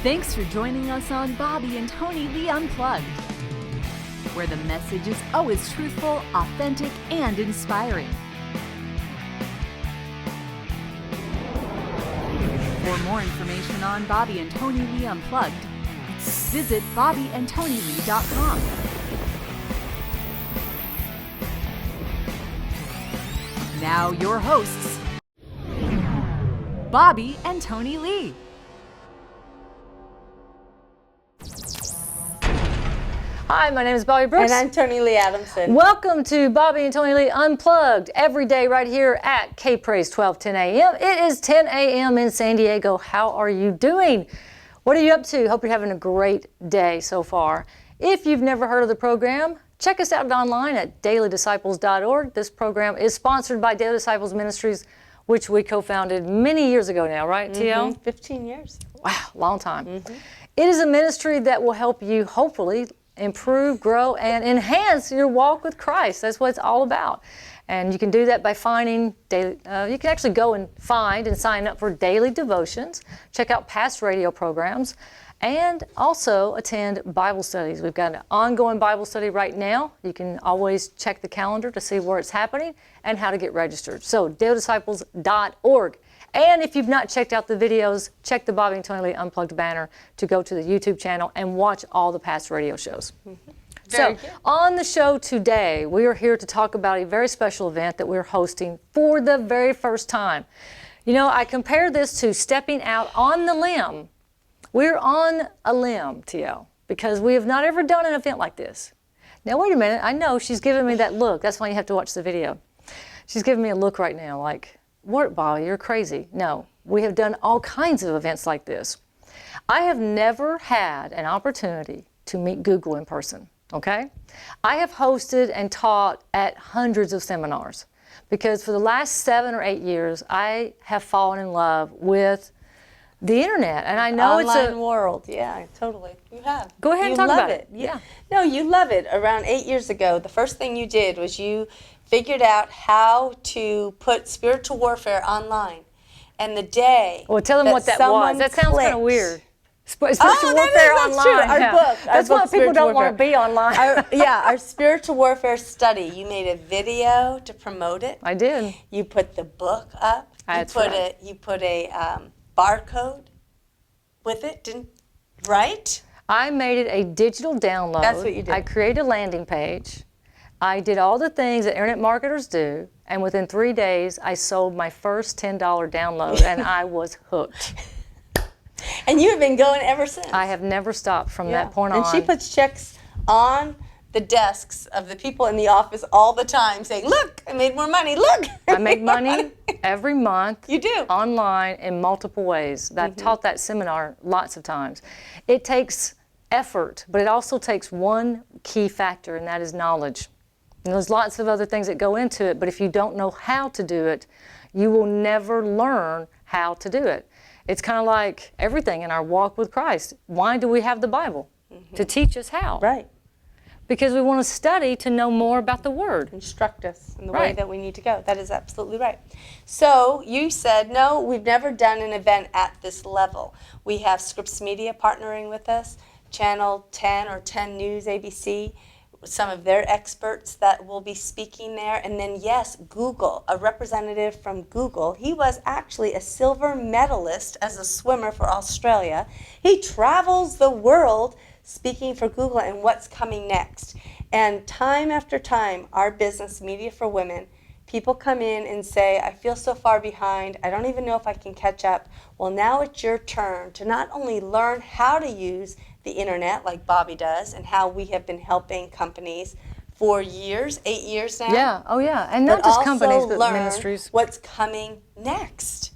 Thanks for joining us on Bobbye Tonilee Unplugged, where the message is always truthful, authentic, and inspiring. For more information on Bobbye Tonilee Unplugged, visit bobbyeandtonilee.com. Now your hosts, Bobbye and Tonilee. Hi, my name is Bobbye Brooks. And I'm Tonilee Adamson. Welcome to Bobbye and Tonilee Unplugged, every day right here at K-Praise 1210 a.m. It is 10 a.m. in San Diego. How are you doing? What are you up to? Hope you're having a great day so far. If you've never heard of the program, check us out online at dailydisciples.org. This program is sponsored by Daily Disciples Ministries, which we co-founded many years ago now, right, T.L.? 15 years. Wow, long time. It is a ministry that will help you, hopefully, improve, grow, and enhance your walk with Christ. That's what it's all about. And you can do that by finding daily, you can actually go and find and sign up for daily devotions, check out past radio programs, and also attend Bible studies. We've got an ongoing Bible study right now. You can always check the calendar to see where it's happening and how to get registered. So, dailydisciples.org. And if you've not checked out the videos, check the Bobbye and Tonilee Unplugged banner to go to the YouTube channel and watch all the past radio shows. So, on the show today, we are here to talk about a very special event that we're hosting for the very first time. You know, I compare this to stepping out on the limb. We're on a limb, T.O., because we have not ever done an event like this. Now, wait a minute. I know she's giving me that look. That's why you have to watch the video. She's giving me a look right now like, what, Bobbye, you're crazy. No, we have done all kinds of events like this. I have never had an opportunity to meet Google in person, okay? I have hosted and taught at hundreds of seminars because for the last 7 or 8 years, I have fallen in love with the internet. And I know it's a online world. Yeah, totally. You have. Go ahead and talk about it. Yeah. No, you love it. Around 8 years ago, the first thing you did was you figured out how to put spiritual warfare online. And the day. Well, tell them what that was. That sounds kind of weird. Spiritual warfare that's online. True. Our book. That's why people don't want to be online. Our spiritual warfare study. You made a video to promote it. I did. You put the book up. You put a barcode with it, right? I made it a digital download. That's what you did. I created a landing page. I did all the things that internet marketers do, and within 3 days, I sold my first $10 download, and I was hooked. And you have been going ever since. I have never stopped from that point on. And she puts checks on the desks of the people in the office all the time saying, look, I made more money, look. I make money every month. You do. Online in multiple ways. I've taught that seminar lots of times. It takes effort, but it also takes one key factor, and that is knowledge. And there's lots of other things that go into it, but if you don't know how to do it, you will never learn how to do it. It's kind of like everything in our walk with Christ. Why do we have the Bible? To teach us how. Right. Because we want to study to know more about the Word. Instruct us in the way that we need to go. That is absolutely right. So you said, no, we've never done an event at this level. We have Scripps Media partnering with us, Channel 10 or 10 News ABC, some of their experts that will be speaking there. And then, yes, Google, a representative from Google. He was actually a silver medalist as a swimmer for Australia. He travels the world speaking for Google and what's coming next. And time after time, our business, Media for Women, people come in and say, I feel so far behind. I don't even know if I can catch up. Well, now it's your turn to not only learn how to use the internet like Bobbye does and how we have been helping companies for years, 8 years now. Yeah, oh yeah, and not just companies, but ministries. What's coming next.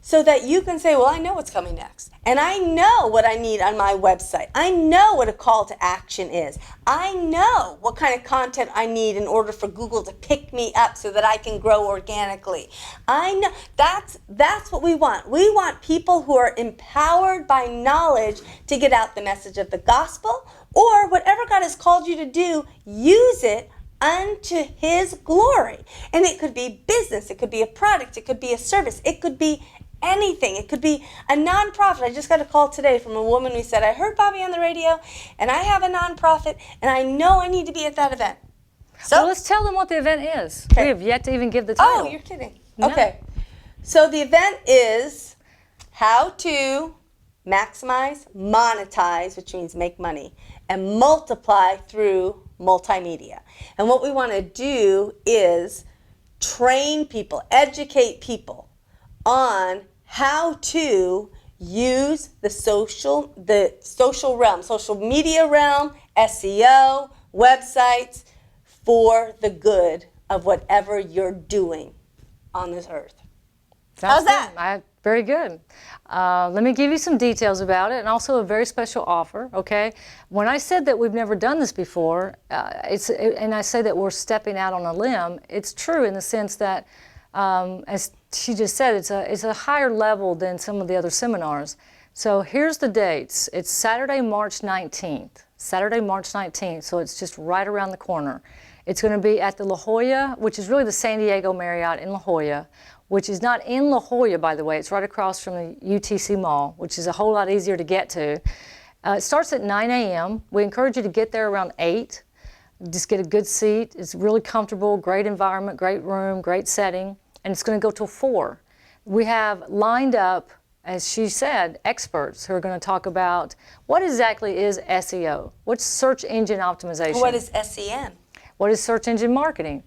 So that you can say, well, I know what's coming next. And I know what I need on my website. I know what a call to action is. I know what kind of content I need in order for Google to pick me up so that I can grow organically. I know that's what we want. We want people who are empowered by knowledge to get out the message of the gospel, or whatever God has called you to do, use it unto His glory. And it could be business, it could be a product, it could be a service, it could be anything. It could be a nonprofit. I just got a call today from a woman who said, I heard Bobbye on the radio, and I have a nonprofit, and I know I need to be at that event. So well, let's tell them what the event is. Okay. We have yet to even give the title. Oh, you're kidding. No. Okay. So the event is how to maximize, monetize, which means make money, and multiply through multimedia. And what we want to do is train people, educate people on how to use the social realm, social media realm, SEO, websites, for the good of whatever you're doing on this earth. How's that? Very good. Let me give you some details about it, and also a very special offer, okay? When I said that we've never done this before, and I say that we're stepping out on a limb, it's true in the sense that, as she just said, it's a higher level than some of the other seminars. So here's the dates. It's Saturday, March 19th. Saturday, March 19th, so it's just right around the corner. It's going to be at the La Jolla, which is really the San Diego Marriott in La Jolla, which is not in La Jolla, by the way. It's right across from the UTC Mall, which is a whole lot easier to get to. It starts at 9 a.m. We encourage you to get there around 8. Just get a good seat. It's really comfortable, great environment, great room, great setting, and it's going to go till 4. We have lined up, as she said, experts who are going to talk about what exactly is SEO. What's search engine optimization? What is SEM? What is search engine marketing?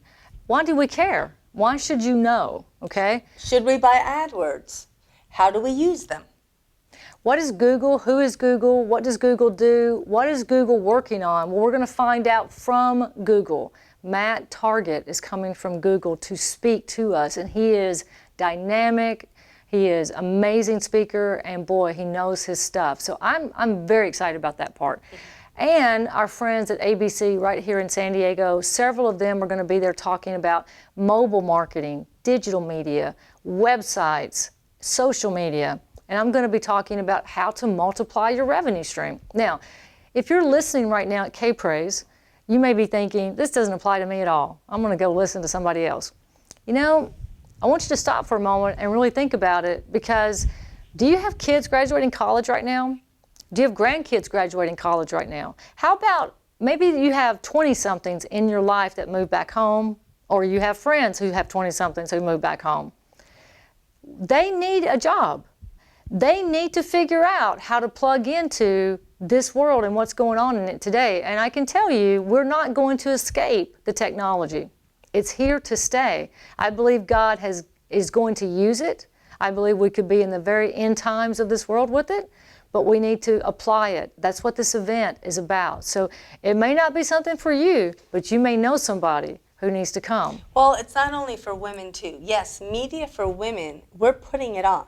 Why do we care? Why should you know, okay? Should we buy AdWords? How do we use them? What is Google? Who is Google? What does Google do? What is Google working on? Well, we're going to find out from Google. Matt Target is coming from Google to speak to us, and he is dynamic. He is an amazing speaker, and boy, he knows his stuff. So I'm very excited about that part. And our friends at ABC right here in San Diego, several of them are going to be there talking about mobile marketing, digital media, websites, social media. And I'm going to be talking about how to multiply your revenue stream. Now, if you're listening right now at K-Praise, you may be thinking, this doesn't apply to me at all. I'm going to go listen to somebody else. You know, I want you to stop for a moment and really think about it, because do you have kids graduating college right now? Do you have grandkids graduating college right now? How about maybe you have 20-somethings in your life that move back home, or you have friends who have 20-somethings who move back home. They need a job. They need to figure out how to plug into this world and what's going on in it today. And I can tell you, we're not going to escape the technology. It's here to stay. I believe God is going to use it. I believe we could be in the very end times of this world with it, but we need to apply it. That's what this event is about. So it may not be something for you, but you may know somebody who needs to come. Well, it's not only for women too. Yes, media for women, we're putting it on.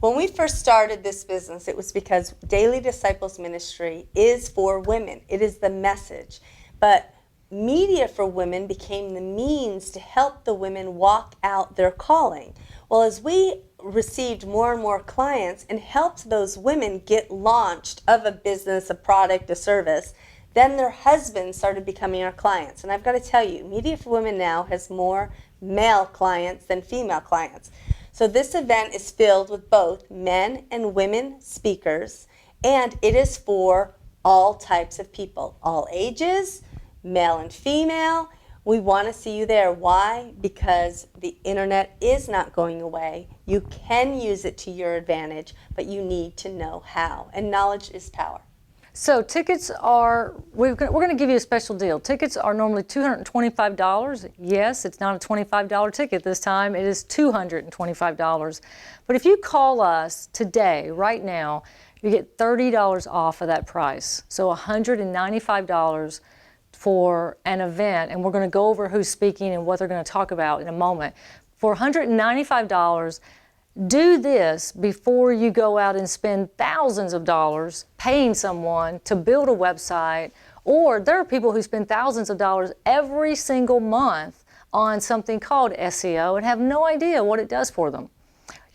When we first started this business, it was because Daily Disciples Ministry is for women. It is the message. But media for women became the means to help the women walk out their calling. Well, as we received more and more clients and helped those women get launched of a business, a product, a service, then their husbands started becoming our clients. And I've got to tell you, Media for Women now has more male clients than female clients. So this event is filled with both men and women speakers, and it is for all types of people, all ages, male and female. We want to see you there. Why? Because the internet is not going away. You can use it to your advantage, but you need to know how. And knowledge is power. So tickets are, we're going to give you a special deal. Tickets are normally $225. Yes, it's not a $25 ticket this time. It is $225. But if you call us today, right now, you get $30 off of that price. So $195 for an event, and we're going to go over who's speaking and what they're going to talk about in a moment. For $195, do this before you go out and spend thousands of dollars paying someone to build a website, or there are people who spend thousands of dollars every single month on something called SEO and have no idea what it does for them.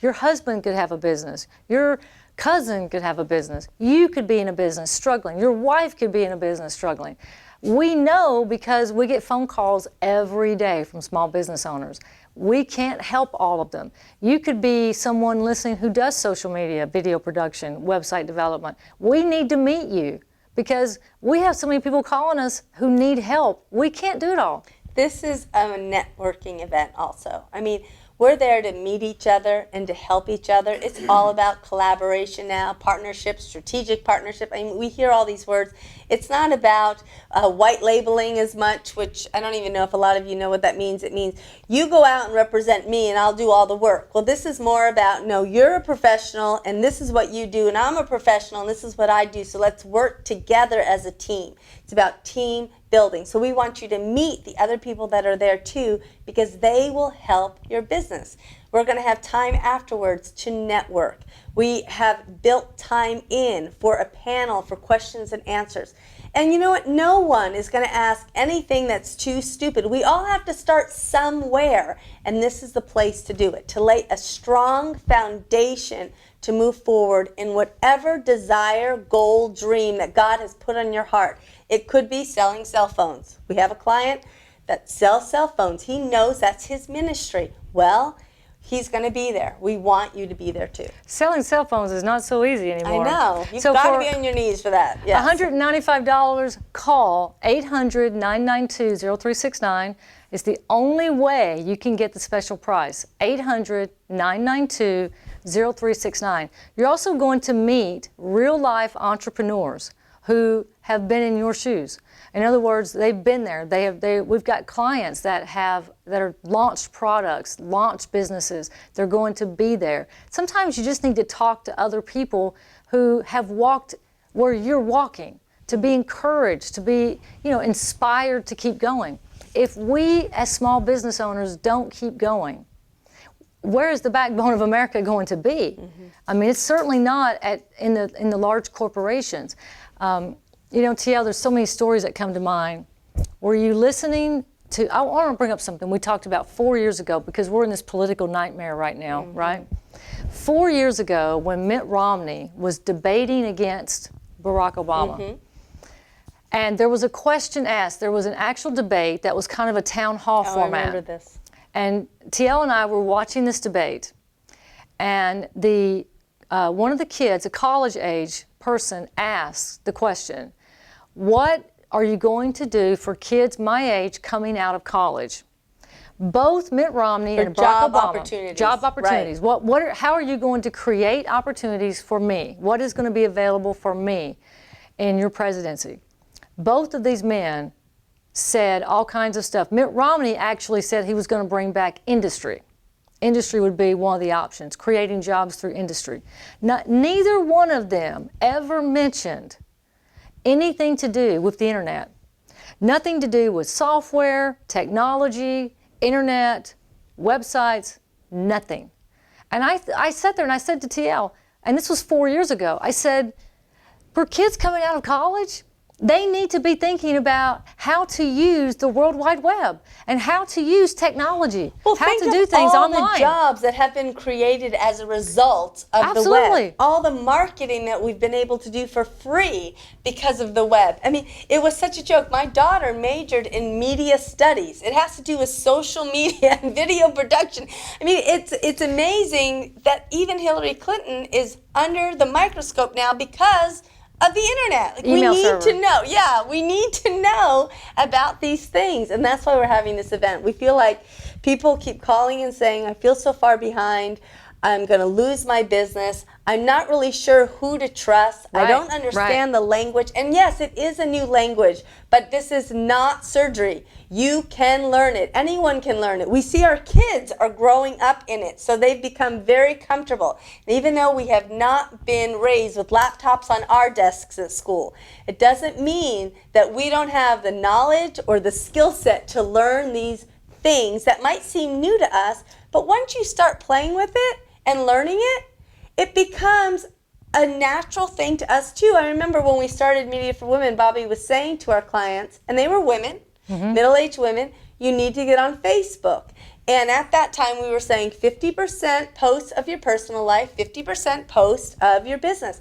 Your husband could have a business. Your cousin could have a business. You could be in a business struggling. Your wife could be in a business struggling. We know because we get phone calls every day from small business owners. We can't help all of them. You could be someone listening who does social media, video production, website development. We need to meet you because we have so many people calling us who need help. We can't do it all. This is a networking event also. I mean, we're there to meet each other and to help each other. It's all about collaboration now, partnership, strategic partnership. I mean, we hear all these words. It's not about white labeling as much, which I don't even know if a lot of you know what that means. It means you go out and represent me and I'll do all the work. Well, this is more about, no, you're a professional and this is what you do, and I'm a professional and this is what I do. So let's work together as a team. It's about team building. So we want you to meet the other people that are there too, because they will help your business. We're going to have time afterwards to network. We have built time in for a panel for questions and answers. And you know what? No one is going to ask anything that's too stupid. We all have to start somewhere, and this is the place to do it, to lay a strong foundation to move forward in whatever desire, goal, dream that God has put on your heart. It could be selling cell phones. We have a client that sells cell phones. He knows that's his ministry. Well, he's going to be there. We want you to be there too. Selling cell phones is not so easy anymore. I know. You've got to be on your knees for that. Yes. $195, call 800-992-0369. It's the only way you can get the special price, 800-992-0369. You're also going to meet real-life entrepreneurs who have been in your shoes. In other words, they've been there. We've got clients that are launched products, launched businesses. They're going to be there. Sometimes you just need to talk to other people who have walked where you're walking, to be encouraged, to be, inspired to keep going. If we as small business owners don't keep going, where is the backbone of America going to be? Mm-hmm. I mean, it's certainly not in the large corporations. TL, there's so many stories that come to mind. Were you listening to, I want to bring up something we talked about 4 years ago, because we're in this political nightmare right now, mm-hmm. right? 4 years ago, when Mitt Romney was debating against Barack Obama, mm-hmm. and there was a question asked, there was an actual debate that was kind of a town hall format. I remember this. And TL and I were watching this debate, and one of the kids, a college-age person, asked the question, what are you going to do for kids my age coming out of college? Both Mitt Romney and Barack Obama. Job opportunities. Right. How are you going to create opportunities for me? What is going to be available for me in your presidency? Both of these men said all kinds of stuff. Mitt Romney actually said he was going to bring back industry. Industry would be one of the options, creating jobs through industry. Neither one of them ever mentioned anything to do with the internet. Nothing to do with software, technology, internet, websites, nothing. And I sat there and I said to TL, and this was 4 years ago, I said, for kids coming out of college, they need to be thinking about how to use the World Wide Web and how to use technology, how to do things online. All the jobs that have been created as a result of the web. All the marketing that we've been able to do for free because of the web. I mean, it was such a joke. My daughter majored in media studies. It has to do with social media and video production. I mean, it's amazing that even Hillary Clinton is under the microscope now because of the internet. Like, we need to know. Yeah, we need to know about these things. And that's why we're having this event. We feel like people keep calling and saying, I feel so far behind. I'm going to lose my business. I'm not really sure who to trust. Right, I don't understand the language. And yes, it is a new language, but this is not surgery. You can learn it. Anyone can learn it. We see our kids are growing up in it, so they've become very comfortable. And even though we have not been raised with laptops on our desks at school, it doesn't mean that we don't have the knowledge or the skill set to learn these things that might seem new to us, but once you start playing with it and learning it, it becomes a natural thing to us too. I remember when we started Media for Women, Bobbye was saying to our clients, and they were women, mm-hmm. middle-aged women, you need to get on Facebook. And at that time we were saying 50% posts of your personal life, 50% posts of your business.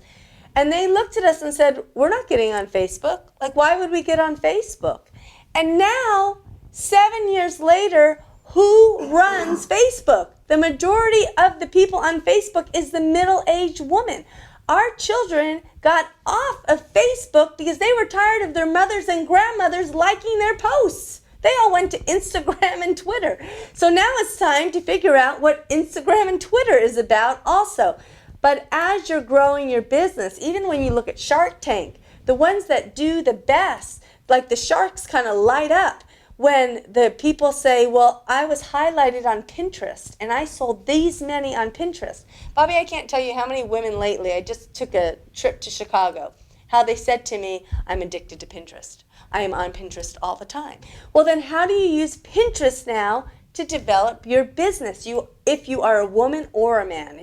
And they looked at us and said, we're not getting on Facebook. Like, why would we get on Facebook? And now, 7 years later, Who runs Facebook? The majority of the people on Facebook is the middle-aged woman. Our children got off of Facebook because they were tired of their mothers and grandmothers liking their posts. They all went to Instagram and Twitter. So now it's time to figure out what Instagram and Twitter is about also. But as you're growing your business, even when you look at Shark Tank, the ones that do the best, like the sharks kind of light up when the people say, well, I was highlighted on Pinterest and I sold these many on Pinterest. Bobbye, I can't tell you how many women lately, I just took a trip to Chicago, how they said to me, I'm addicted to Pinterest. I am on Pinterest all the time. Well, then how do you use Pinterest now to develop your business? If you are a woman or a man.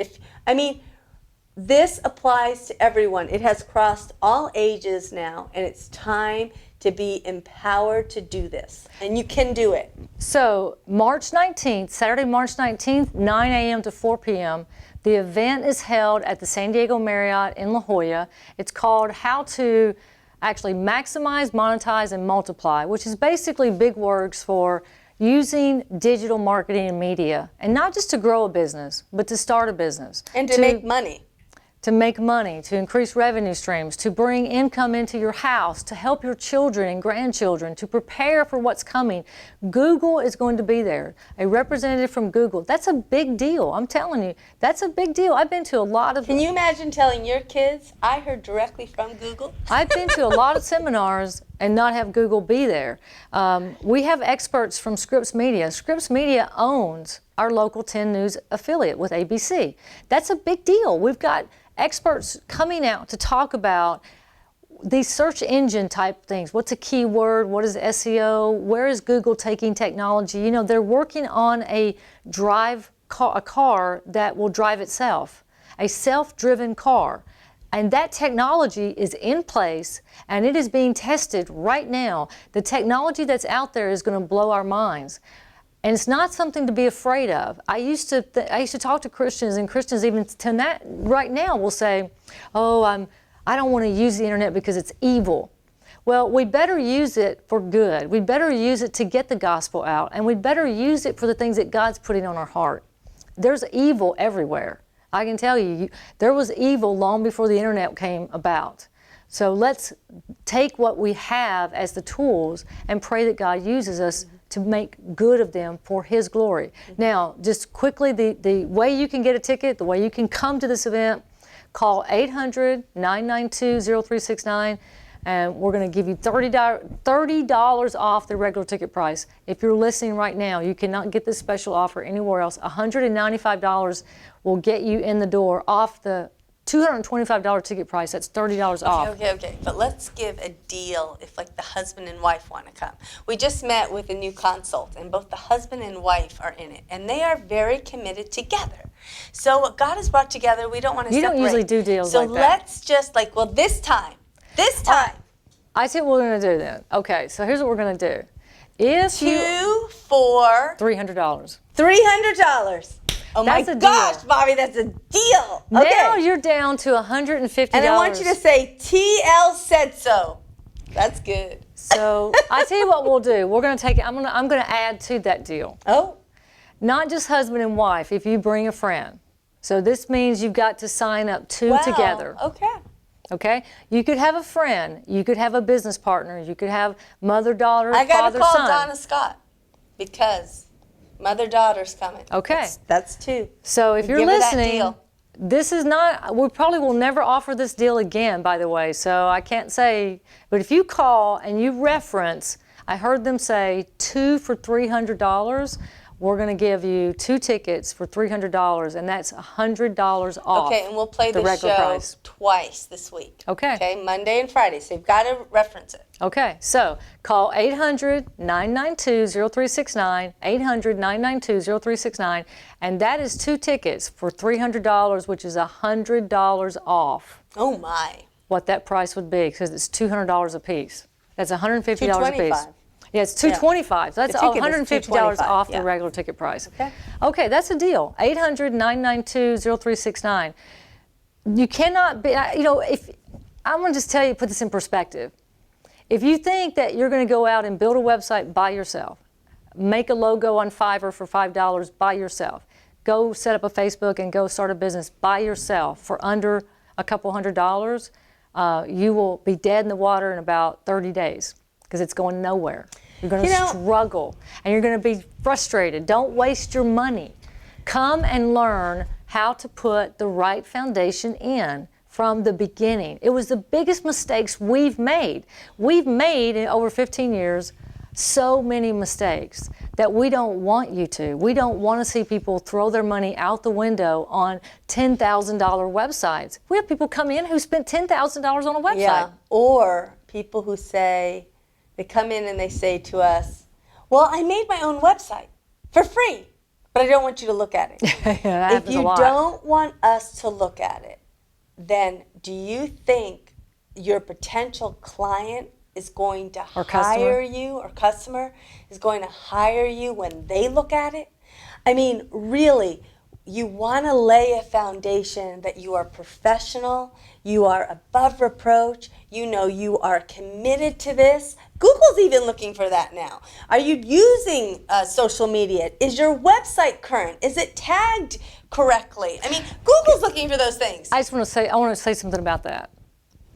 This applies to everyone. It has crossed all ages now, and it's time to be empowered to do this. And you can do it. So March 19th, Saturday, March 19th, 9 a.m. to 4 p.m., the event is held at the San Diego Marriott in La Jolla. It's called How to Actually Maximize, Monetize, and Multiply, which is basically big words for using digital marketing and media, and not just to grow a business, but to start a business. And to make money. To make money, to increase revenue streams, to bring income into your house, to help your children and grandchildren, to prepare for what's coming. Google is going to be there. A representative from Google. That's a big deal. I'm telling you, that's a big deal. I've been to a lot of... Can you imagine telling your kids, I heard directly from Google? I've been to a lot of seminars and not have Google be there. We have experts from Scripps Media. Scripps Media owns our local 10 News affiliate with ABC. That's a big deal. We've got experts coming out to talk about these search engine type things. What's a keyword? What is SEO? Where is Google taking technology? You know, they're working on a car that will drive itself, a self-driven car. And that technology is in place and it is being tested right now. The technology that's out there is going to blow our minds. And it's not something to be afraid of. I used to talk to Christians, and Christians even right now will say, oh, I don't want to use the internet because it's evil. Well, we better use it for good. We better use it to get the gospel out, and we better use it for the things that God's putting on our heart. There's evil everywhere. I can tell you, there was evil long before the internet came about. So let's take what we have as the tools and pray that God uses us to make good of them for His glory. Now, just quickly, the way you can get a ticket, the way you can come to this event, call 800-992-0369, and we're going to give you $30 off the regular ticket price. If you're listening right now, you cannot get this special offer anywhere else. $195 will get you in the door off the $225 ticket price. That's $30 off. Okay. But let's give a deal if like the husband and wife want to come. We just met with a new consult, and both the husband and wife are in it, and they are very committed together. So what God has brought together, we don't want to separate. You don't usually do deals like that. So let's just this time. I see what we're going to do then. Okay, so here's what we're going to do. If $2 for $300. $300. Oh that's my gosh, Bobbye, that's a deal. Okay. Now you're down to $150. And I want you to say, TL said so. That's good. So I tell you what we'll do. We're going to take it. I'm going to add to that deal. Oh. Not just husband and wife. If you bring a friend. So this means you've got to sign up two together. Okay. Okay. You could have a friend. You could have a business partner. You could have mother, daughter, father, son. I got to call Donna Scott because mother-daughter's coming. Okay. That's two. So if you're listening, this is not, we probably will never offer this deal again, by the way, so I can't say, but if you call and you reference, I heard them say 2 for $300, we're going to give you 2 tickets for $300, and that's $100 off. Okay, and we'll play the show price twice this week. Okay, Monday and Friday, so you've got to reference it. Okay, so call 800-992-0369, 800-992-0369, and that is 2 tickets for $300, which is $100 off. Oh my. What that price would be, because it's $200 a piece. That's $150 a piece. Yeah, it's $225. So that's $150 off the regular ticket price. Okay, that's a deal. 800-992-0369. You cannot be, if I'm going to just tell you, put this in perspective. If you think that you're going to go out and build a website by yourself, make a logo on Fiverr for $5 by yourself. Go set up a Facebook and go start a business by yourself for under a couple $100. You will be dead in the water in about 30 days because it's going nowhere. You're going to struggle and you're going to be frustrated. Don't waste your money. Come and learn how to put the right foundation in from the beginning. It was the biggest mistakes we've made. We've made in over 15 years so many mistakes that we don't want you to. We don't want to see people throw their money out the window on $10,000 websites. We have people come in who spent $10,000 on a website. Yeah, or people who say, they come in and they say to us, well, I made my own website for free, but I don't want you to look at it. If you don't want us to look at it, then do you think your potential client is going to hire you, or customer is going to hire you when they look at it? I mean, really, you want to lay a foundation that you are professional, you are above reproach, you know you are committed to this. Google's even looking for that now. Are you using social media? Is your website current? Is it tagged correctly? I mean, Google's looking for those things. I want to say something about that.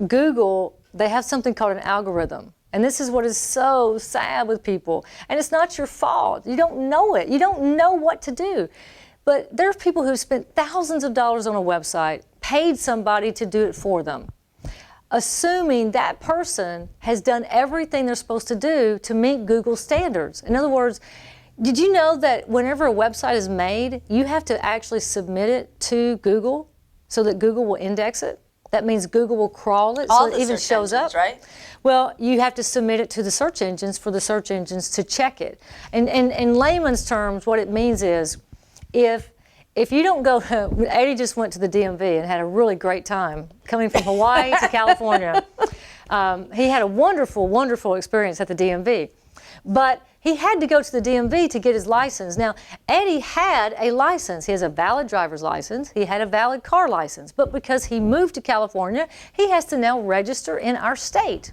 Google, they have something called an algorithm. And this is what is so sad with people. And it's not your fault. You don't know it. You don't know what to do. But there are people who spent thousands of dollars on a website, paid somebody to do it for them, assuming that person has done everything they're supposed to do to meet Google's standards. In other words, did you know that whenever a website is made, you have to actually submit it to Google so that Google will index it? That means Google will crawl it so it even shows up. Right? Well, you have to submit it to the search engines for the search engines to check it. And in layman's terms, what it means is, if you don't go, Eddie just went to the DMV and had a really great time coming from Hawaii to California. He had a wonderful, wonderful experience at the DMV. But he had to go to the DMV to get his license. Now, Eddie had a license. He has a valid driver's license. He had a valid car license. But because he moved to California, he has to now register in our state.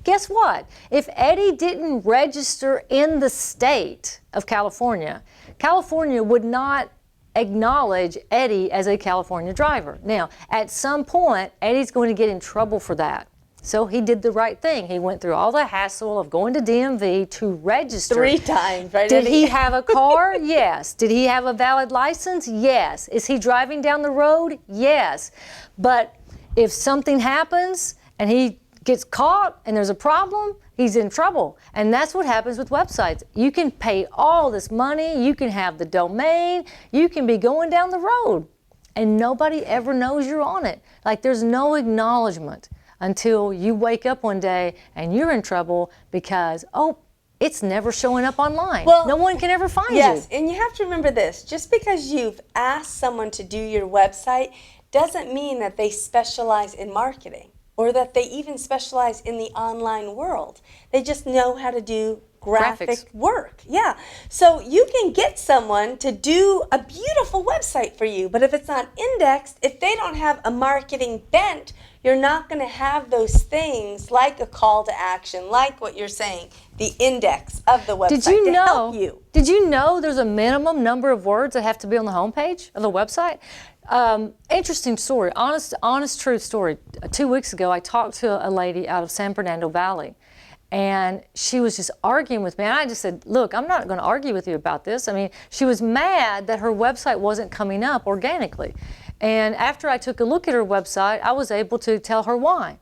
Guess what? If Eddie didn't register in the state of California, California would not acknowledge Eddie as a California driver. Now, at some point, Eddie's going to get in trouble for that. So he did the right thing. He went through all the hassle of going to DMV to register. 3 times, right? Did he have a car? Yes. Did he have a valid license? Yes. Is he driving down the road? Yes. But if something happens and he gets caught and there's a problem, he's in trouble. And that's what happens with websites. You can pay all this money, you can have the domain, you can be going down the road, and nobody ever knows you're on it. Like, there's no acknowledgement until you wake up one day and you're in trouble because, oh, it's never showing up online. Well, no one can ever find you. Yes, and you have to remember this. Just because you've asked someone to do your website doesn't mean that they specialize in marketing, or that they even specialize in the online world. They just know how to do graphic work. Yeah. So you can get someone to do a beautiful website for you, but if it's not indexed, if they don't have a marketing bent, you're not going to have those things like a call to action, like what you're saying, the index of the website to help you. Did you know there's a minimum number of words that have to be on the homepage of the website? Interesting story, honest truth story. 2 weeks ago, I talked to a lady out of San Fernando Valley, and she was just arguing with me. And I just said, look, I'm not going to argue with you about this. I mean, she was mad that her website wasn't coming up organically. And after I took a look at her website, I was able to tell her why.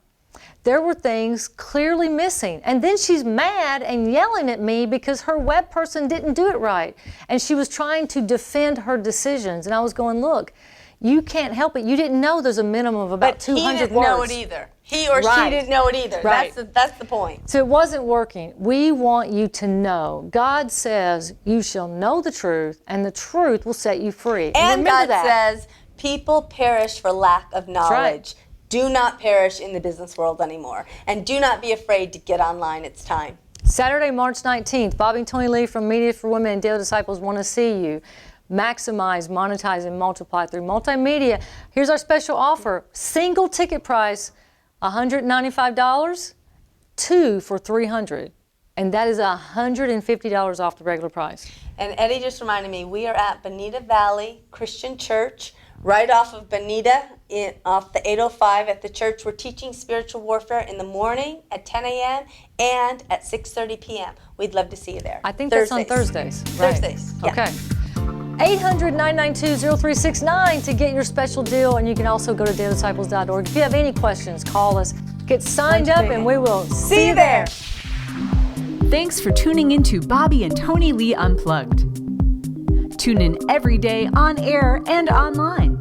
There were things clearly missing. And then she's mad and yelling at me because her web person didn't do it right. And she was trying to defend her decisions. And I was going, look, you can't help it. You didn't know there's a minimum of about 200 words. But he didn't know it either. He or she didn't know it either. Right. That's the point. So it wasn't working. We want you to know. God says you shall know the truth, and the truth will set you free. And God says people perish for lack of knowledge. Right. Do not perish in the business world anymore. And do not be afraid to get online. It's time. Saturday, March 19th, Bobbye Tonilee from Media for Women and Daily Disciples want to see you. Maximize, monetize, and multiply through multimedia. Here's our special offer. Single ticket price, $195, 2 for $300. And that is $150 off the regular price. And Eddie just reminded me, we are at Bonita Valley Christian Church, right off of Bonita, off the 805 at the church. We're teaching spiritual warfare in the morning at 10 a.m. and at 6:30 p.m. We'd love to see you there. I think that's on Thursdays. Right. Thursdays, yeah. Okay. 800-992-0369 to get your special deal, and you can also go to dailydisciples.org. If you have any questions, call us. Get signed up, and we will see you there. Thanks for tuning into Bobbye and Tonilee Unplugged. Tune in every day on air and online.